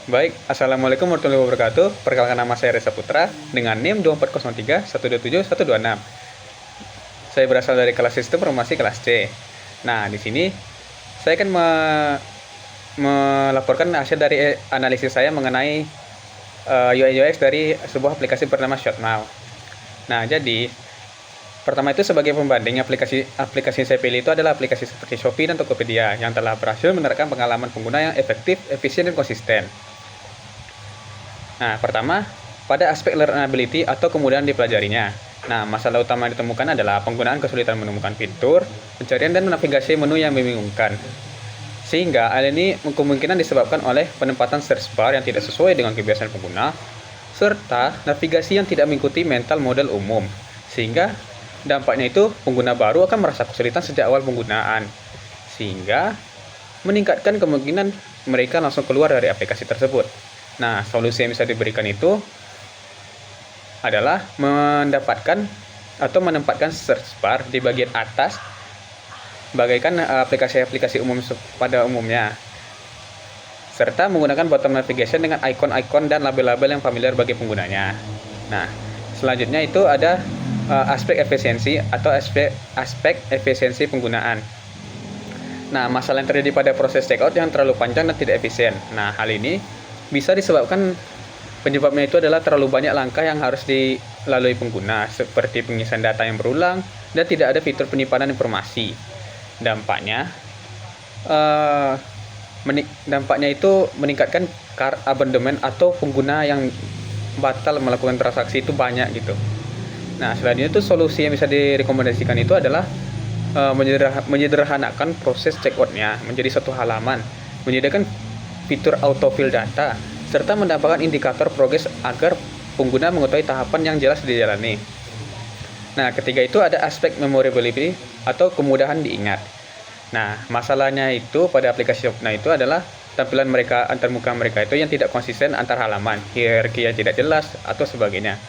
Baik, Assalamualaikum warahmatullahi wabarakatuh. Perkenalkan, nama saya Reza Putra dengan NIM 2403 127 126. Saya berasal dari kelas Sistem Informasi kelas C. Nah, di sini saya akan melaporkan hasil dari analisis saya mengenai UI UX dari sebuah aplikasi bernama ShopNow. Nah, jadi pertama itu sebagai pembanding, aplikasi yang saya pilih itu adalah aplikasi seperti Shopee dan Tokopedia yang telah berhasil menerapkan pengalaman pengguna yang efektif, efisien, dan konsisten. Nah, pertama, pada aspek learnability atau kemudahan dipelajarinya. Nah, masalah utama yang ditemukan adalah penggunaan kesulitan menemukan fitur, pencarian, dan navigasi menu yang membingungkan. Sehingga hal ini kemungkinan disebabkan oleh penempatan search bar yang tidak sesuai dengan kebiasaan pengguna, serta navigasi yang tidak mengikuti mental model umum. Sehingga dampaknya itu pengguna baru akan merasa kesulitan sejak awal penggunaan. Sehingga meningkatkan kemungkinan mereka langsung keluar dari aplikasi tersebut. Nah, solusi yang bisa diberikan itu adalah mendapatkan atau menempatkan search bar di bagian atas bagaikan aplikasi-aplikasi umum pada umumnya, serta menggunakan bottom navigation dengan icon-icon dan label-label yang familiar bagi penggunanya. Nah, selanjutnya itu ada aspek efisiensi atau aspek efisiensi penggunaan. Nah, masalah yang terjadi pada proses checkout yang terlalu panjang dan tidak efisien. Nah, hal ini bisa disebabkan penyebabnya itu adalah terlalu banyak langkah yang harus dilalui pengguna, seperti pengisian data yang berulang dan tidak ada fitur penyimpanan informasi. Dampaknya itu meningkatkan cart abandonment atau pengguna yang batal melakukan transaksi itu banyak gitu. Nah, selanjutnya itu solusi yang bisa direkomendasikan itu adalah menyederhanakan proses checkout-nya menjadi satu halaman, menyediakan fitur autofill data, serta mendapatkan indikator progres agar pengguna mengetahui tahapan yang jelas dijalani. Nah, ketiga itu ada aspek memorability atau kemudahan diingat. Nah, masalahnya itu pada aplikasi ShopNow itu adalah tampilan mereka antarmuka mereka itu yang tidak konsisten antar halaman, hierarki yang tidak jelas atau sebagainya.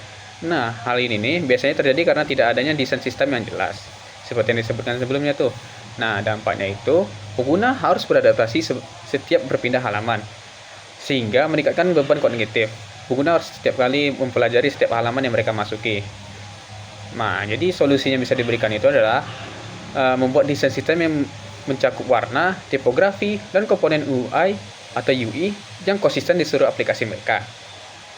Nah, hal ini nih biasanya terjadi karena tidak adanya desain sistem yang jelas, seperti yang disebutkan sebelumnya tuh. Nah, dampaknya itu pengguna harus beradaptasi setiap berpindah halaman, sehingga meningkatkan beban kognitif. Pengguna harus setiap kali mempelajari setiap halaman yang mereka masuki. Nah, jadi solusinya bisa diberikan itu adalah membuat desain sistem yang mencakup warna, tipografi, dan komponen UI atau UI yang konsisten di seluruh aplikasi mereka,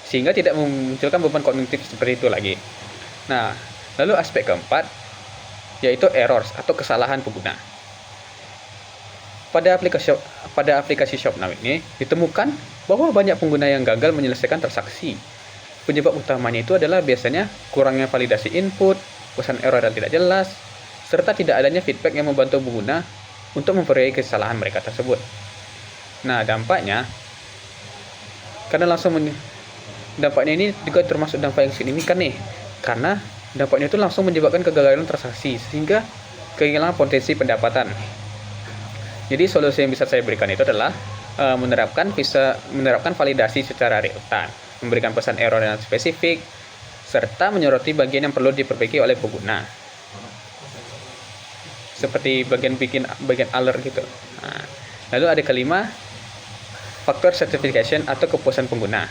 sehingga tidak memunculkan beban kognitif seperti itu lagi. Nah, lalu aspek keempat yaitu errors atau kesalahan pengguna. Pada aplikasi ShopNow ini ditemukan bahwa banyak pengguna yang gagal menyelesaikan transaksi. Penyebab utamanya itu adalah biasanya kurangnya validasi input, pesan error yang tidak jelas, serta tidak adanya feedback yang membantu pengguna untuk memperbaiki kesalahan mereka tersebut. Nah, dampaknya ini juga termasuk dampak yang signifikan nih, karena dampaknya itu langsung menyebabkan kegagalan transaksi sehingga kehilangan potensi pendapatan. Jadi solusi yang bisa saya berikan itu adalah menerapkan validasi secara real time, memberikan pesan error yang spesifik, serta menyoroti bagian yang perlu diperbaiki oleh pengguna, seperti bagian alert gitu. Nah, lalu ada kelima, faktor certification atau kepuasan pengguna.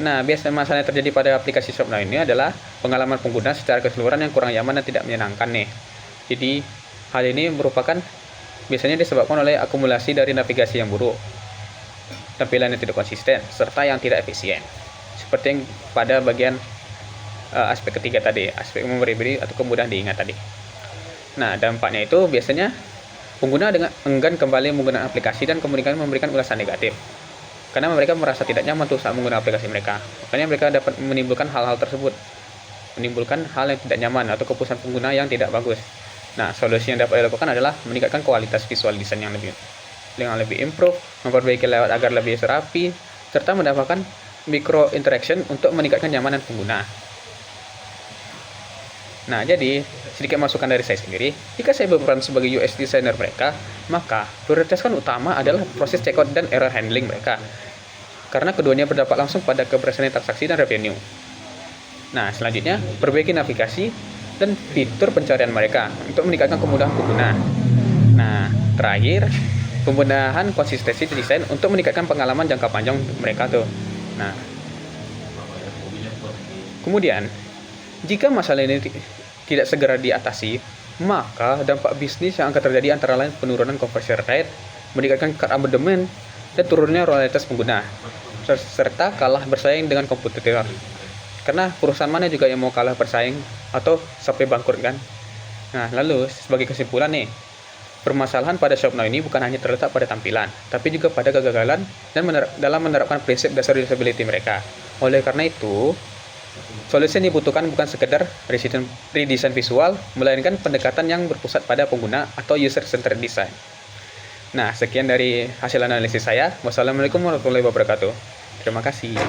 Nah, biasanya masalah yang terjadi pada aplikasi ShopNow ini adalah pengalaman pengguna secara keseluruhan yang kurang nyaman dan tidak menyenangkan nih. Jadi, hal ini merupakan biasanya disebabkan oleh akumulasi dari navigasi yang buruk, tampilan yang tidak konsisten, serta yang tidak efisien. Seperti yang pada bagian aspek ketiga tadi, aspek memorability atau kemudahan diingat tadi. Nah, dampaknya itu biasanya pengguna enggan kembali menggunakan aplikasi dan kemudian memberikan ulasan negatif, karena mereka merasa tidak nyaman tuh saat menggunakan aplikasi mereka. Makanya mereka dapat menimbulkan hal-hal tersebut, menimbulkan hal yang tidak nyaman atau kepuasan pengguna yang tidak bagus. Nah, solusi yang dapat dilakukan adalah meningkatkan kualitas visual design yang lebih improve, memperbaiki layout agar lebih rapi, serta mendapatkan micro interaction untuk meningkatkan kenyamanan pengguna. Nah, jadi sedikit masukan dari saya sendiri, jika saya berperan sebagai UX designer mereka, maka prioritaskan utama adalah proses checkout dan error handling mereka, karena keduanya berdampak langsung pada keberhasilan transaksi dan revenue. Nah, selanjutnya, perbaiki navigasi dan fitur pencarian mereka untuk meningkatkan kemudahan pengguna. Nah, terakhir, pembenahan konsistensi desain untuk meningkatkan pengalaman jangka panjang mereka tuh. Nah, kemudian jika masalah ini tidak segera diatasi, maka dampak bisnis yang akan terjadi antara lain penurunan conversion rate, meningkatkan cart abandonment, dan turunnya loyalitas pengguna, serta kalah bersaing dengan kompetitor. Karena perusahaan mana juga yang mau kalah bersaing atau sampai bangkrut kan? Nah, lalu sebagai kesimpulan nih, permasalahan pada Shopnow ini bukan hanya terletak pada tampilan, tapi juga pada kegagalan dan dalam menerapkan prinsip dasar usability mereka. Oleh karena itu, solusi yang dibutuhkan bukan sekedar redesign visual, melainkan pendekatan yang berpusat pada pengguna atau user-centered design. Nah, sekian dari hasil analisis saya. Wassalamualaikum warahmatullahi wabarakatuh. Terima kasih.